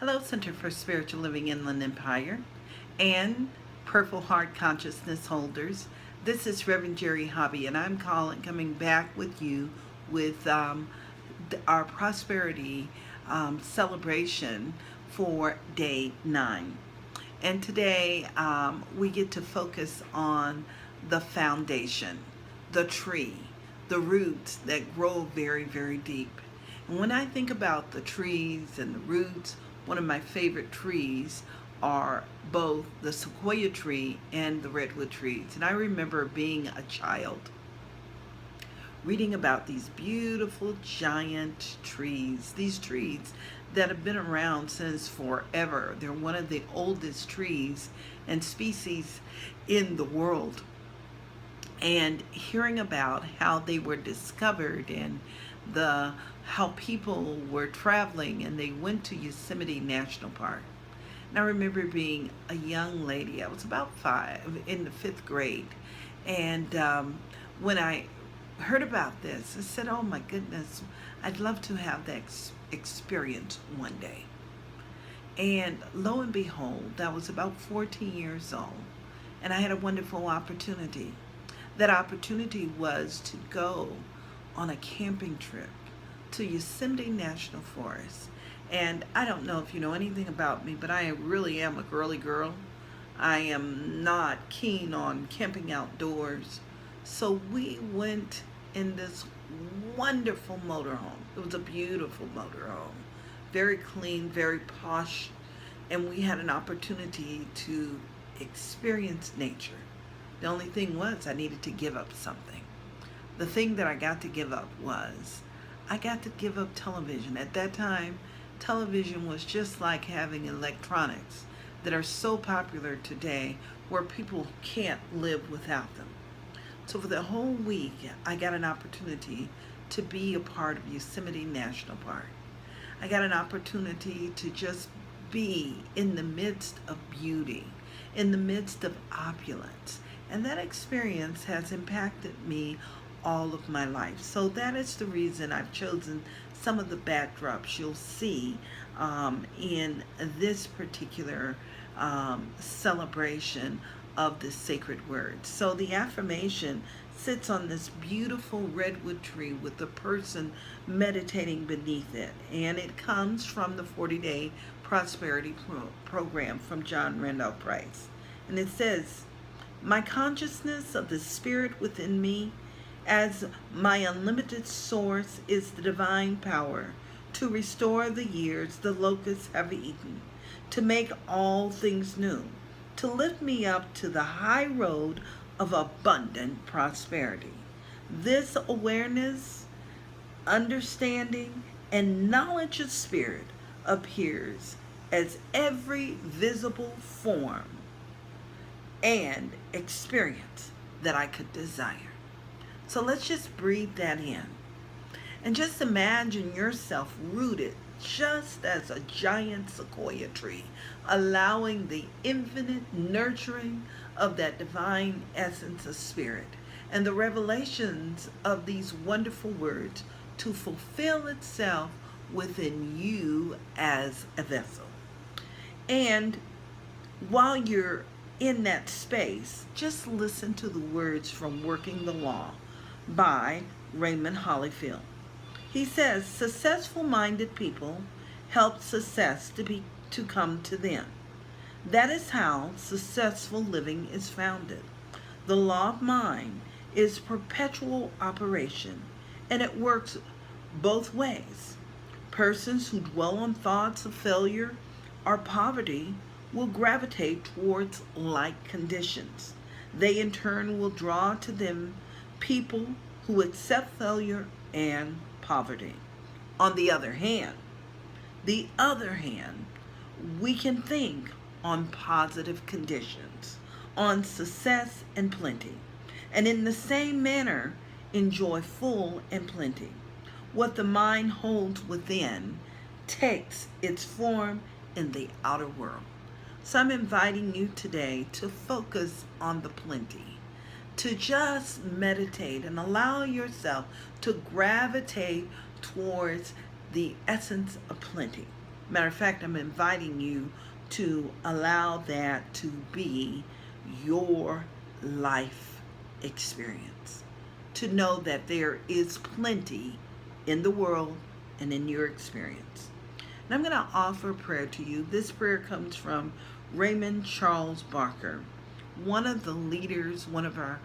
Hello, Center for Spiritual Living Inland Empire and Purple Heart Consciousness holders. This is Reverend Jerry Hobby, and I'm coming back with you with our prosperity celebration for day 9. And today we get to focus on the foundation, the tree, the roots that grow very, very deep. And when I think about the trees and the roots, one of my favorite trees are both the sequoia tree and the redwood trees. And I remember being a child reading about these beautiful giant trees, these trees that have been around since forever. They're one of the oldest trees and species in the world. And hearing about how they were discovered and how people were traveling and they went to Yosemite National Park. And I remember being a young lady, I was about 5 in the 5th grade, and when I heard about this, I said, oh my goodness, I'd love to have that experience one day. And lo and behold, I was about 14 years old, and I had a wonderful opportunity. That opportunity was to go on a camping trip to Yosemite National Forest. And I don't know if you know anything about me, but I really am a girly girl. I am not keen on camping outdoors. So we went in this wonderful motorhome. It was a beautiful motorhome, very clean, very posh, and we had an opportunity to experience nature. The only thing was I needed to give up something. The thing that I got to give up was I got to give up television. At that time, television was just like having electronics that are so popular today where people can't live without them. So for the whole week, I got an opportunity to be a part of Yosemite National Park. I got an opportunity to just be in the midst of beauty, in the midst of opulence. And that experience has impacted me all of my life. So that is the reason I've chosen some of the backdrops you'll see in this particular celebration of the sacred word. So the affirmation sits on this beautiful redwood tree with the person meditating beneath it. And it comes from the 40-day prosperity program from John Randolph Price. And it says, my consciousness of the spirit within me as my unlimited source is the divine power to restore the years the locusts have eaten, to make all things new, to lift me up to the high road of abundant prosperity. This awareness, understanding, and knowledge of spirit appears as every visible form and experience that I could desire. So let's just breathe that in. And just imagine yourself rooted just as a giant sequoia tree, allowing the infinite nurturing of that divine essence of spirit and the revelations of these wonderful words to fulfill itself within you as a vessel. And while you're in that space, just listen to the words from Working the Law by Raymond Hollifield. He says, successful-minded people help success to come to them. That is how successful living is founded. The law of mind is perpetual operation, and it works both ways. Persons who dwell on thoughts of failure or poverty will gravitate towards like conditions. They in turn will draw to them people who accept failure and poverty. On the other hand, we can think on positive conditions, on success and plenty, and in the same manner enjoy full and plenty. What the mind holds within takes its form in the outer world. So I'm inviting you today to focus on the plenty, to just meditate and allow yourself to gravitate towards the essence of plenty. Matter of fact, I'm inviting you to allow that to be your life experience. To know that there is plenty in the world and in your experience. And I'm going to offer a prayer to you. This prayer comes from Raymond Charles Barker, one of the leaders, one of our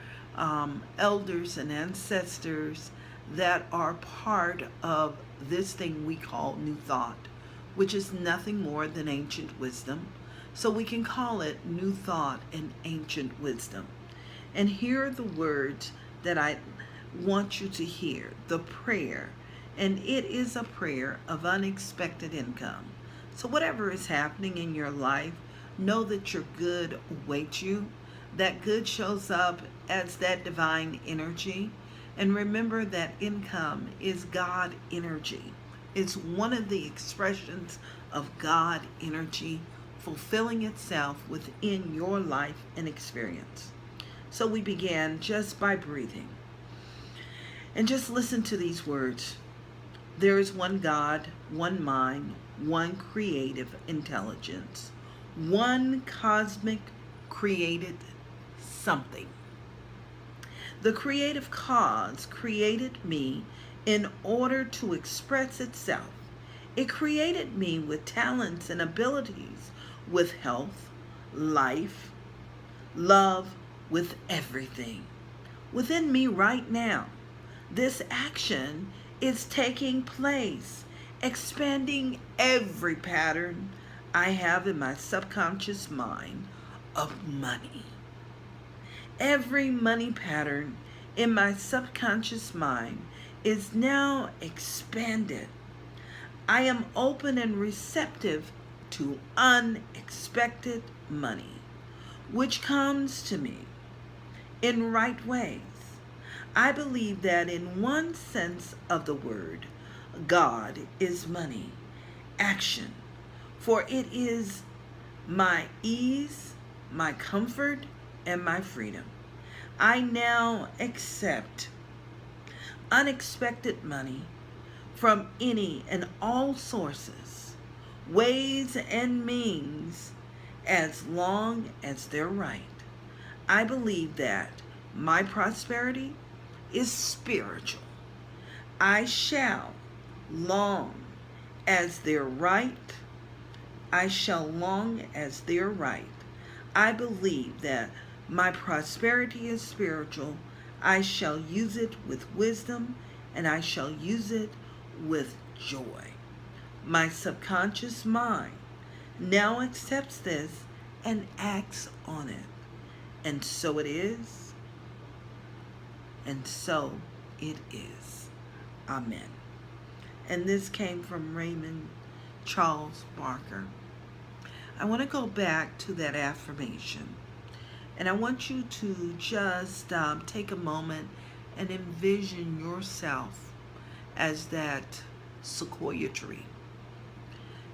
elders and ancestors that are part of this thing we call New Thought, which is nothing more than ancient wisdom. So we can call it New Thought and Ancient Wisdom. And here are the words that I want you to hear, the prayer. And it is a prayer of unexpected income. So whatever is happening in your life, know that your good awaits you. That good shows up as that divine energy. And remember that income is God energy. It's one of the expressions of God energy fulfilling itself within your life and experience. So we began just by breathing. And just listen to these words. There is one God, one mind, one creative intelligence, one cosmic created something. The creative cause created me in order to express itself. It created me with talents and abilities, with health, life, love, with everything. Within me right now, this action is taking place, expanding every pattern I have in my subconscious mind of money. Every money pattern in my subconscious mind is now expanded. I am open and receptive to unexpected money, which comes to me in right ways. I believe that in one sense of the word, God is money, action, for it is my ease, my comfort, and my freedom. I now accept unexpected money from any and all sources, ways, and means as long as they're right. I believe that my prosperity is spiritual. I shall long as they're right. I shall long as they're right. I believe that my prosperity is spiritual. I shall use it with wisdom, and I shall use it with joy. My subconscious mind now accepts this and acts on it. And so it is, and so it is. Amen. And this came from Raymond Charles Barker. I want to go back to that affirmation. And I want you to just take a moment and envision yourself as that sequoia tree.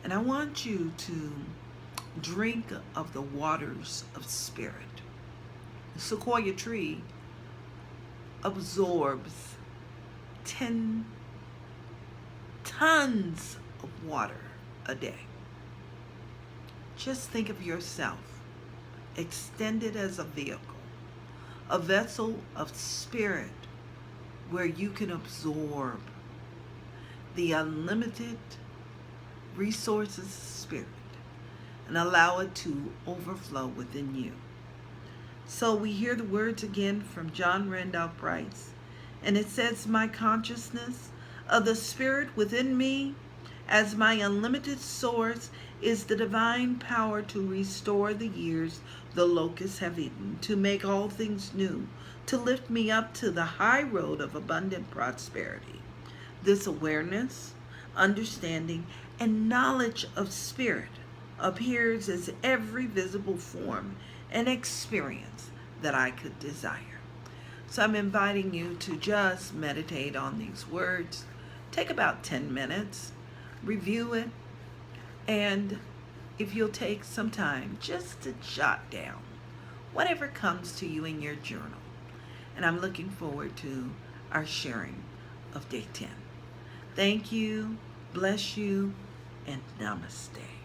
And I want you to drink of the waters of spirit. The sequoia tree absorbs 10 tons of water a day. Just think of yourself extended as a vehicle, a vessel of spirit where you can absorb the unlimited resources of spirit and allow it to overflow within you. So we hear the words again from John Randolph Price, and it says, my consciousness of the spirit within me as my unlimited source is the divine power to restore the years the locusts have eaten, to make all things new, to lift me up to the high road of abundant prosperity. This awareness, understanding, and knowledge of spirit appears as every visible form and experience that I could desire. So I'm inviting you to just meditate on these words. Take about 10 minutes, review it, and if you'll take some time just to jot down whatever comes to you in your journal. And I'm looking forward to our sharing of day 10. Thank you. Bless you. and namaste.